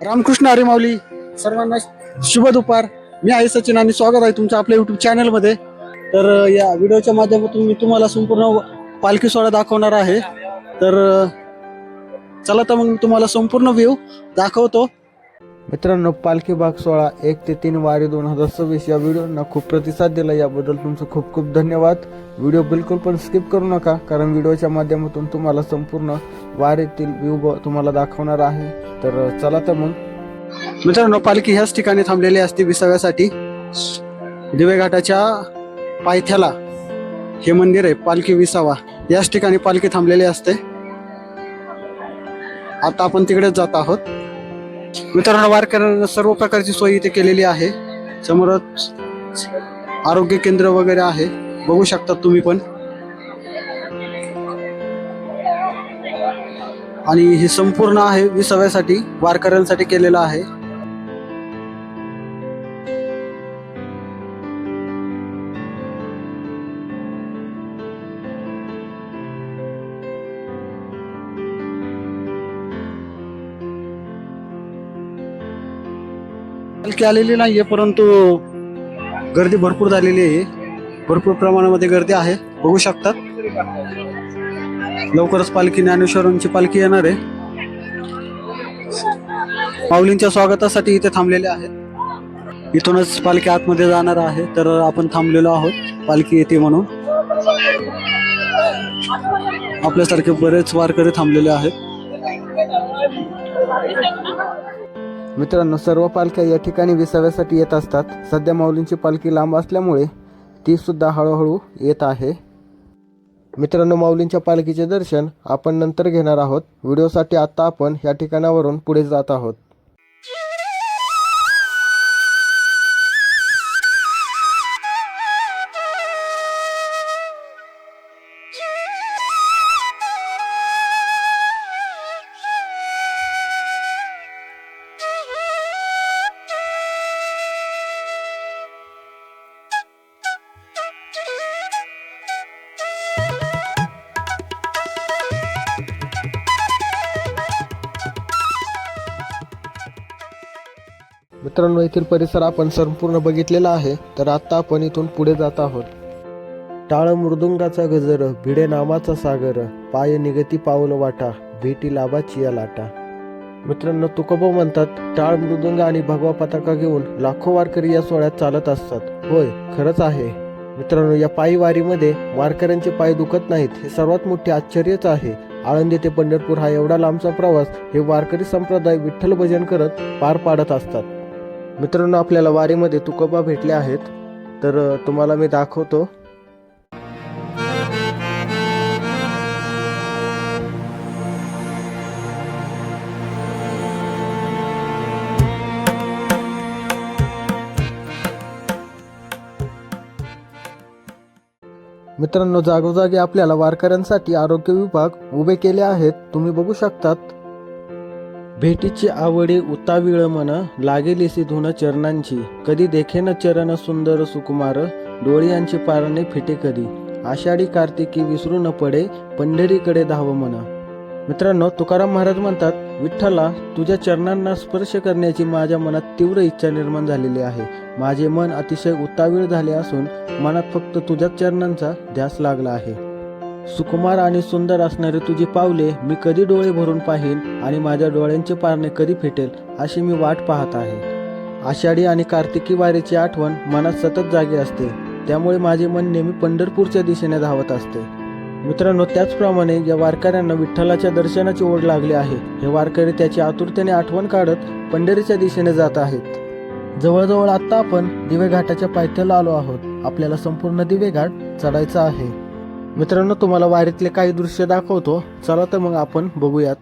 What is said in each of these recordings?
रामकृष्ण हरी माऊली. सर्वांना शुभ दुपार. मी आहे सचिन आणि स्वागत आहे तुमचं आपल्या युट्यूब चॅनलमध्ये. तर या व्हिडिओच्या माध्यमातून मी तुम्हाला संपूर्ण पालखी सोहळा दाखवणार आहे. तर चला तर मग तुम्हाला संपूर्ण व्ह्यू दाखवतो. मित्रांनो, पालखी भाग सोहळा 1 ते 3 वारी 2026 या व्हिडिओना खूप प्रतिसाद दिला, याबद्दल तुमचं खूप खूप धन्यवाद. व्हिडिओ बिलकुल पण स्किप करू नका, कारण व्हिडिओच्या माध्यमातून तुम्हाला संपूर्ण वारीतील व्ह्यू तुम्हाला दाखवणार आहे. तर चला तर मग. मित्रांनो, पालखी ह्याच ठिकाणी थांबलेली असते विसाव्यासाठी. दिवे घाटाच्या पायथ्याला हे मंदिर आहे, पालखी विसावा. याच ठिकाणी पालखी थांबलेली असते. आता आपण तिकडेच जात आहोत. मित्रांनो, वारकऱ्यांना सर्व प्रकारची सोय इथे केलेली आहे. समोरच आरोग्य केंद्र वगैरे आहे, बघू शकता तुम्ही पण. आणि हे संपूर्ण आहे विसाव्यासाठी वारकऱ्यांसाठी केलेलं आहे. पालखी आलेली नाहीये, परंतु गर्दी भरपूर झालेली आहे. भरपूर प्रमाणामध्ये गर्दी आहे, बघू शकतात. लवकरच पालखी ज्ञानेश्वरांची पालखी येणार आहे. माऊलींच्या स्वागतासाठी इथे थांबलेले आहेत. इथूनच पालखी आतमध्ये जाणार आहे. तर आपण थांबलेलो आहोत पालखी येते म्हणून. आपल्यासारखे बरेच वारकरी थांबलेले आहेत. मित्रांनो, सर्व पालख्या या ठिकाणी विसाव्यासाठी येत असतात. सध्या माऊलींची पालखी लांब असल्यामुळे ती सुद्धा हळूहळू येत आहे. मित्रांनो, माऊलींच्या पालखीचे दर्शन आपण नंतर घेणार आहोत. व्हिडिओसाठी आता आपण या ठिकाणावरून पुढे जात आहोत. मित्रांनो, येथील परिसर आपण संपूर्ण बघितलेला आहे. तर आता आपण इथून पुढे जात आहोत. टाळ मृदुंगाचा गजर, भिडे नामाचा सागर, पाय निगती पाऊल वाटा, भेटी लाभाची या लाटा. मित्रांनो, तुकोबा म्हणतात, टाळ मृदुंग आणि भगवा पताका घेऊन लाखो वारकरी या सोहळ्यात चालत असतात. होय, खरंच आहे. मित्रांनो, या पायी वारीमध्ये वारकऱ्यांचे पाय दुखत नाहीत, हे सर्वात मोठे आश्चर्यच आहे. आळंदी ते पंढरपूर हा एवढा लांबचा प्रवास हे वारकरी संप्रदाय विठ्ठल भजन करत पार पाडत असतात. मित्रांनो, आपल्याला वारीमध्ये तुकोबा भेटले आहेत. तर तुम्हाला मी दाखवतो. मित्रांनो, जागोजागी आपल्याला वारकऱ्यांसाठी आरोग्य विभाग उभे केले आहेत. तुम्ही बघू शकतात. भेटीची आवडी उताविळ मन, लागेलीसी धुन चरणांची, कधी देखेन चरण सुंदर सुकुमार, डोळ्यांचे पारणे फिटे कधी, आषाढी कार्तिकी विसरू न पडे, पंढरीकडे धाव मन. मित्रांनो, तुकाराम महाराज म्हणतात, विठ्ठला, तुझ्या चरणांना स्पर्श करण्याची माझ्या मनात तीव्र इच्छा निर्माण झालेली आहे. माझे मन अतिशय उतावीळ झाले असून मनात फक्त तुझ्याच चरणांचा ध्यास लागला आहे. सुकुमार आणि सुंदर असणारे तुझी पावले मी कधी डोळे भरून पाहीन आणि माझ्या डोळ्यांचे पारणे कधी फेटेल अशी मी वाट पाहत आहे. आषाढी आणि कार्तिकी वारीची आठवण मनात सतत जागी असते, त्यामुळे माझे मन नेहमी पंढरपूरच्या दिशेने धावत असते. मित्रांनो, त्याचप्रमाणे या वारकऱ्यांना विठ्ठलाच्या दर्शनाची ओढ लागली आहे. हे वारकरी त्याची आतुरतेने आठवण काढत पंढरीच्या दिशेने जात आहेत. जवळजवळ आता आपण दिवे घाटाच्या पायथ्याला आलो आहोत. आपल्याला संपूर्ण दिवे घाट चढायचा आहे. मित्रांनो, तुम्हाला वारीतले काही दृश्य दाखवतो. चला तर मग आपण बघूयात.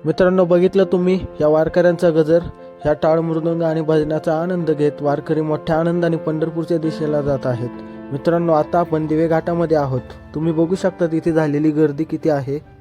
मित्रांनो, बघितलं तुम्ही या वारकऱ्यांचा गजर. ह्या टाळ मृदंग आणि भजनाचा आनंद घेत वारकरी मोठ्या आनंदाने पंढरपूरच्या दिशेला जात आहेत. मित्रांनो, आता आपण दिवे घाटामध्ये आहोत. तुम्ही बघू शकता इथे झालेली गर्दी किती आहे.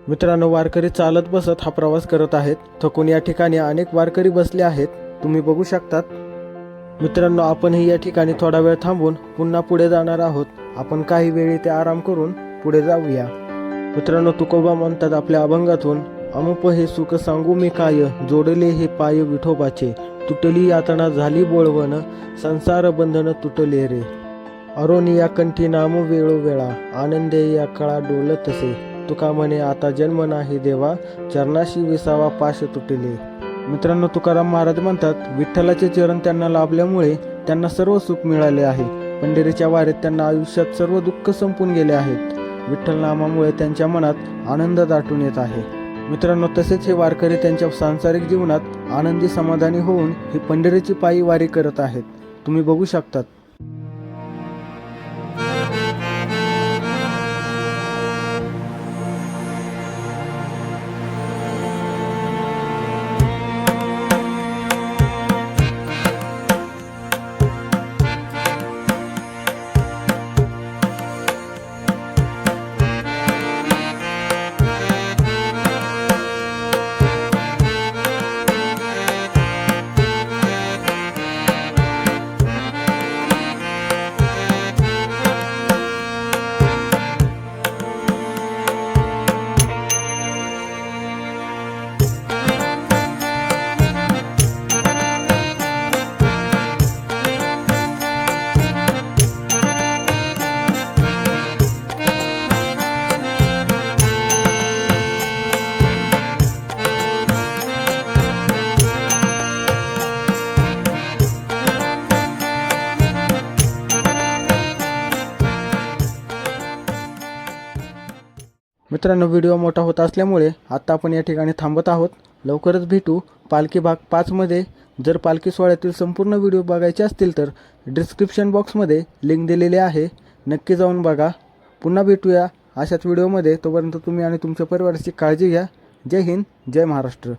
मित्रांनो, वारकरी चालत बसत हा प्रवास करत आहेत. थकून या ठिकाणी अनेक वारकरी बसले आहेत. तुम्ही बघू शकतात. मित्रांनो, आपणही या ठिकाणी थोडा वेळ थांबून पुन्हा पुढे जाणार आहोत. आपण काही वेळ इथे आराम करून पुढे जाऊया. मित्रांनो, तुकोबा म्हणतात आपल्या अभंगातून, अमुप हे सुख सांगू मी काय, जोडले हे पाय विठोबाचे, तुटली यातना झाली बोळवण, संसार बंधन तुटले रे, अरोनिया कंठी नाम वेळोवेळा, आनंदे या कळा डोलतसे, तुका म्हणे आता जन्म नाही देवा, चरणाशी विसावा पाश तुटले. मित्रांनो, तुकाराम महाराज म्हणतात विठ्ठलाचे चरण त्यांना लाभल्यामुळे त्यांना सर्व सुख मिळाले आहे. पंढरीच्या वारीत त्यांना आयुष्यात सर्व दुःख संपून गेले आहेत. विठ्ठल नामामुळे त्यांच्या मनात आनंद दाटून येत आहे. मित्रांनो, तसेच हे वारकरी त्यांच्या सांसारिक जीवनात आनंदी समाधानी होऊन ही पंढरीची पायी वारी करत आहेत. तुम्ही बघू शकतात. मित्रांनो, व्हिडिओ मोठा होत असल्यामुळे आता आपण या ठिकाणी थांबत आहोत. लवकरच भेटू पालखी भाग 5 मध्ये. जर पालखी सोहळ्यातील संपूर्ण व्हिडिओ बघायचे असतील तर डिस्क्रिप्शन बॉक्समध्ये लिंक दिलेली आहे, नक्की जाऊन बघा. पुन्हा भेटूया अशाच व्हिडिओमध्ये. तोपर्यंत तुम्ही आणि तुमच्या परिवाराची काळजी घ्या. जय हिंद, जय महाराष्ट्र.